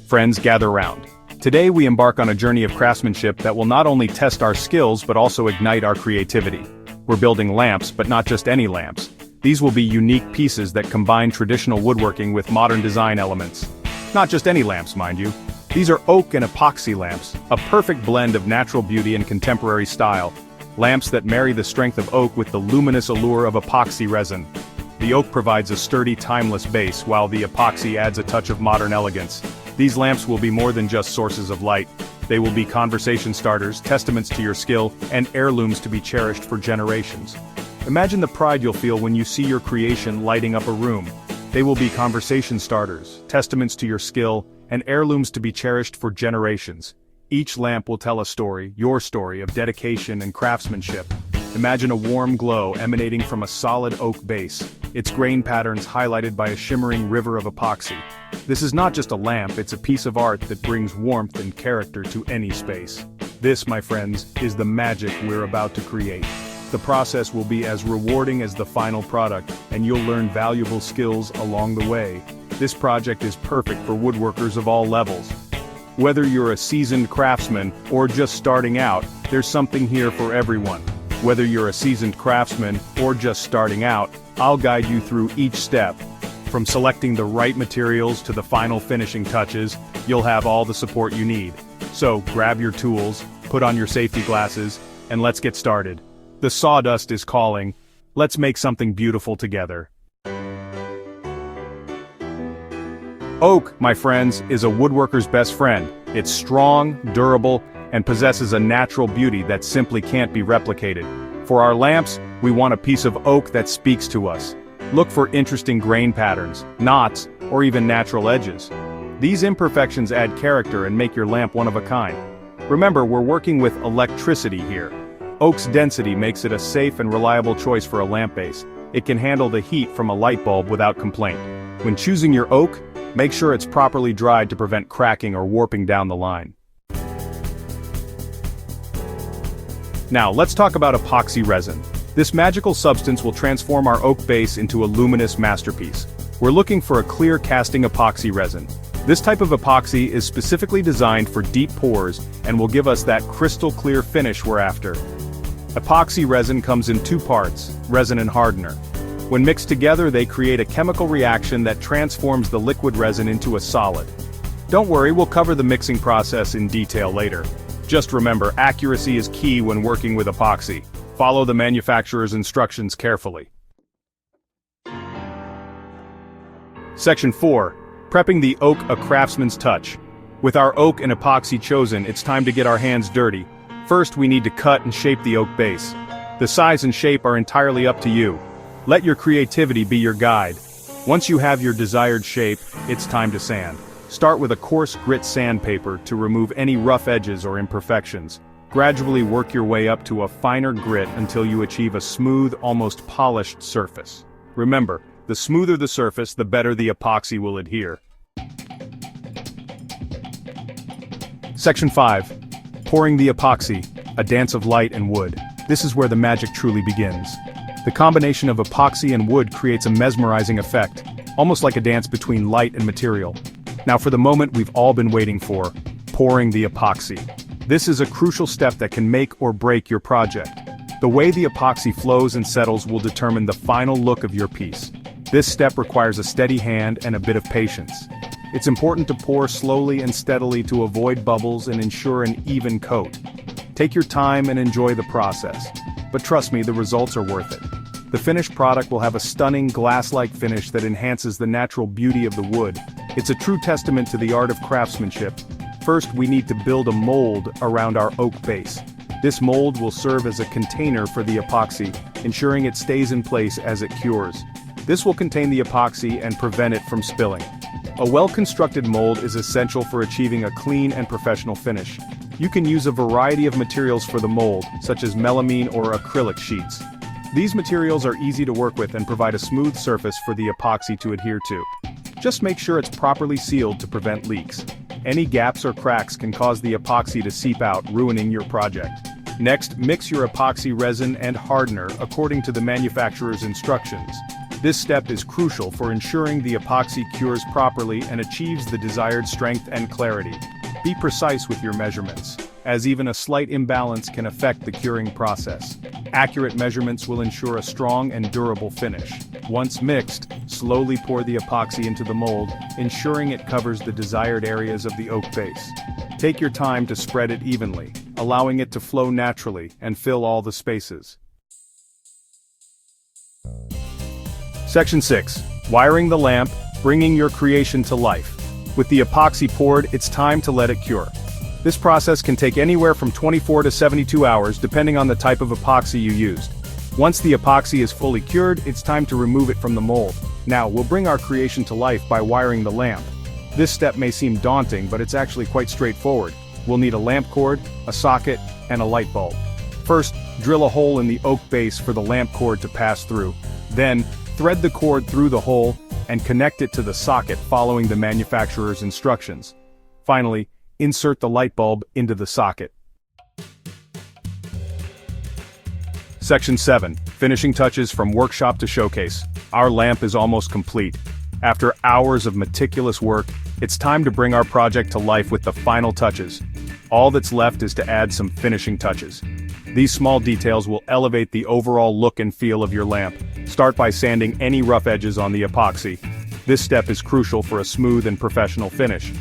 Friends, gather round. Today we embark on a journey of craftsmanship that will not only test our skills but also ignite our creativity. We're building lamps, but not just any lamps. These will be unique pieces that combine traditional woodworking with modern design elements. Not just any lamps, mind you. These are oak and epoxy lamps, a perfect blend of natural beauty and contemporary style. Lamps that marry the strength of oak with the luminous allure of epoxy resin. The oak provides a sturdy, timeless base, while the epoxy adds a touch of modern elegance. These lamps will be more than just sources of light. They will be conversation starters, testaments to your skill, and heirlooms to be cherished for generations. Imagine the pride you'll feel when you see your creation lighting up a room. They will be conversation starters, testaments to your skill, and heirlooms to be cherished for generations. Each lamp will tell a story, your story, of dedication and craftsmanship. Imagine a warm glow emanating from a solid oak base, its grain patterns highlighted by a shimmering river of epoxy. This is not just a lamp, it's a piece of art that brings warmth and character to any space. This, my friends, is the magic we're about to create. The process will be as rewarding as the final product, and you'll learn valuable skills along the way. This project is perfect for woodworkers of all levels. Whether you're a seasoned craftsman or just starting out, there's something here for everyone. Whether you're a seasoned craftsman or just starting out, I'll guide you through each step. From selecting the right materials to the final finishing touches, you'll have all the support you need. So grab your tools, put on your safety glasses, and let's get started. The sawdust is calling. Let's make something beautiful together. Oak, my friends, is a woodworker's best friend. It's strong, durable, and possesses a natural beauty that simply can't be replicated. For our lamps, we want a piece of oak that speaks to us. Look for interesting grain patterns, knots, or even natural edges. These imperfections add character and make your lamp one of a kind. Remember, we're working with electricity here. Oak's density makes it a safe and reliable choice for a lamp base. It can handle the heat from a light bulb without complaint. When choosing your oak, make sure it's properly dried to prevent cracking or warping down the line. Now, let's talk about epoxy resin. This magical substance will transform our oak base into a luminous masterpiece. We're looking for a clear casting epoxy resin. This type of epoxy is specifically designed for deep pours and will give us that crystal clear finish we're after. Epoxy resin comes in two parts, resin and hardener. When mixed together, they create a chemical reaction that transforms the liquid resin into a solid. Don't worry, we'll cover the mixing process in detail later. Just remember, accuracy is key when working with epoxy. Follow the manufacturer's instructions carefully. Section 4. Prepping the oak a craftsman's touch. With our oak and epoxy chosen, it's time to get our hands dirty. First, we need to cut and shape the oak base. The size and shape are entirely up to you. Let your creativity be your guide. Once you have your desired shape, it's time to sand. Start with a coarse grit sandpaper to remove any rough edges or imperfections. Gradually work your way up to a finer grit until you achieve a smooth, almost polished surface. Remember, the smoother the surface, the better the epoxy will adhere. Section 5. Pouring the epoxy, a dance of light and wood. This is where the magic truly begins. The combination of epoxy and wood creates a mesmerizing effect, almost like a dance between light and material. Now for the moment we've all been waiting for, pouring the epoxy. This is a crucial step that can make or break your project. The way the epoxy flows and settles will determine the final look of your piece. This step requires a steady hand and a bit of patience. It's important to pour slowly and steadily to avoid bubbles and ensure an even coat. Take your time and enjoy the process. But trust me, the results are worth it. The finished product will have a stunning glass-like finish that enhances the natural beauty of the wood. It's a true testament to the art of craftsmanship. First, we need to build a mold around our oak base. This mold will serve as a container for the epoxy, ensuring it stays in place as it cures. This will contain the epoxy and prevent it from spilling. A well-constructed mold is essential for achieving a clean and professional finish. You can use a variety of materials for the mold, such as melamine or acrylic sheets. These materials are easy to work with and provide a smooth surface for the epoxy to adhere to. Just make sure it's properly sealed to prevent leaks. Any gaps or cracks can cause the epoxy to seep out, ruining your project. Next, mix your epoxy resin and hardener according to the manufacturer's instructions. This step is crucial for ensuring the epoxy cures properly and achieves the desired strength and clarity. Be precise with your measurements, as even a slight imbalance can affect the curing process. Accurate measurements will ensure a strong and durable finish. Once mixed, slowly pour the epoxy into the mold, ensuring it covers the desired areas of the oak base. Take your time to spread it evenly, allowing it to flow naturally and fill all the spaces. Section 6. Wiring the lamp, bringing your creation to life. With the epoxy poured, it's time to let it cure. This process can take anywhere from 24 to 72 hours depending on the type of epoxy you used. Once the epoxy is fully cured, it's time to remove it from the mold. Now, we'll bring our creation to life by wiring the lamp. This step may seem daunting, but it's actually quite straightforward. We'll need a lamp cord, a socket, and a light bulb. First, drill a hole in the oak base for the lamp cord to pass through. Then, thread the cord through the hole and connect it to the socket following the manufacturer's instructions. Finally, insert the light bulb into the socket. Section 7. Finishing touches from workshop to showcase. Our lamp is almost complete. After hours of meticulous work, it's time to bring our project to life with the final touches. All that's left is to add some finishing touches. These small details will elevate the overall look and feel of your lamp. Start by sanding any rough edges on the epoxy. This step is crucial for a smooth and professional finish.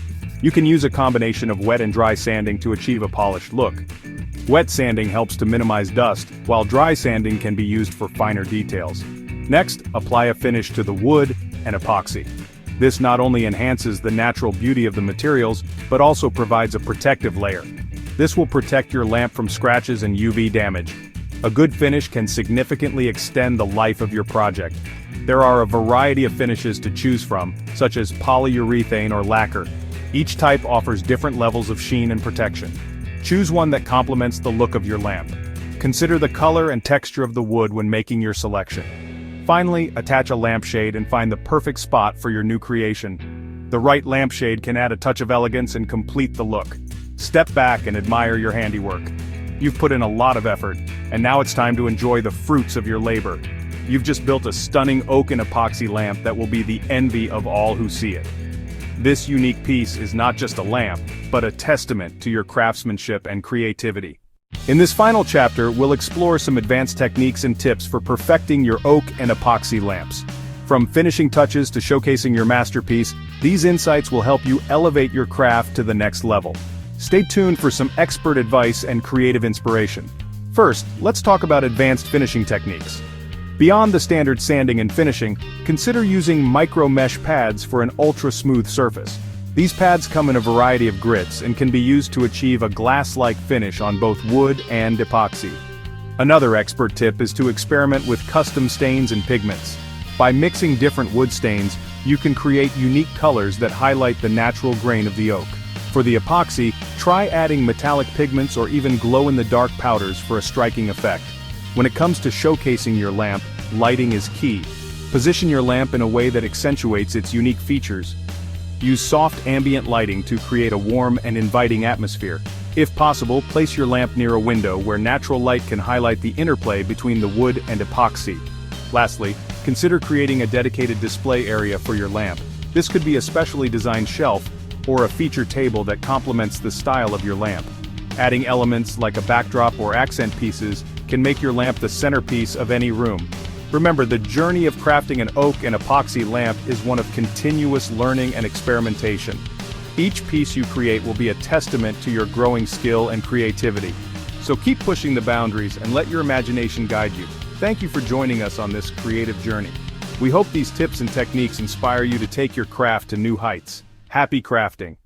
You can use a combination of wet and dry sanding to achieve a polished look. Wet sanding helps to minimize dust, while dry sanding can be used for finer details. Next, apply a finish to the wood and epoxy. This not only enhances the natural beauty of the materials, but also provides a protective layer. This will protect your lamp from scratches and UV damage. A good finish can significantly extend the life of your project. There are a variety of finishes to choose from, such as polyurethane or lacquer. Each type offers different levels of sheen and protection. Choose one that complements the look of your lamp. Consider the color and texture of the wood when making your selection. Finally, attach a lampshade and find the perfect spot for your new creation. The right lampshade can add a touch of elegance and complete the look. Step back and admire your handiwork. You've put in a lot of effort, and now it's time to enjoy the fruits of your labor. You've just built a stunning oak and epoxy lamp that will be the envy of all who see it. This unique piece is not just a lamp, but a testament to your craftsmanship and creativity. In this final chapter, we'll explore some advanced techniques and tips for perfecting your oak and epoxy lamps. From finishing touches to showcasing your masterpiece, these insights will help you elevate your craft to the next level. Stay tuned for some expert advice and creative inspiration. First, let's talk about advanced finishing techniques. Beyond the standard sanding and finishing, consider using micro mesh pads for an ultra-smooth surface. These pads come in a variety of grits and can be used to achieve a glass-like finish on both wood and epoxy. Another expert tip is to experiment with custom stains and pigments. By mixing different wood stains, you can create unique colors that highlight the natural grain of the oak. For the epoxy, try adding metallic pigments or even glow-in-the-dark powders for a striking effect. When it comes to showcasing your lamp, lighting is key. Position your lamp in a way that accentuates its unique features. Use soft ambient lighting to create a warm and inviting atmosphere. If possible, place your lamp near a window where natural light can highlight the interplay between the wood and epoxy. Lastly, consider creating a dedicated display area for your lamp. This could be a specially designed shelf or a feature table that complements the style of your lamp. Adding elements like a backdrop or accent pieces can make your lamp the centerpiece of any room. Remember, the journey of crafting an oak and epoxy lamp is one of continuous learning and experimentation. Each piece you create will be a testament to your growing skill and creativity. So keep pushing the boundaries and let your imagination guide you. Thank you for joining us on this creative journey. We hope these tips and techniques inspire you to take your craft to new heights. Happy crafting!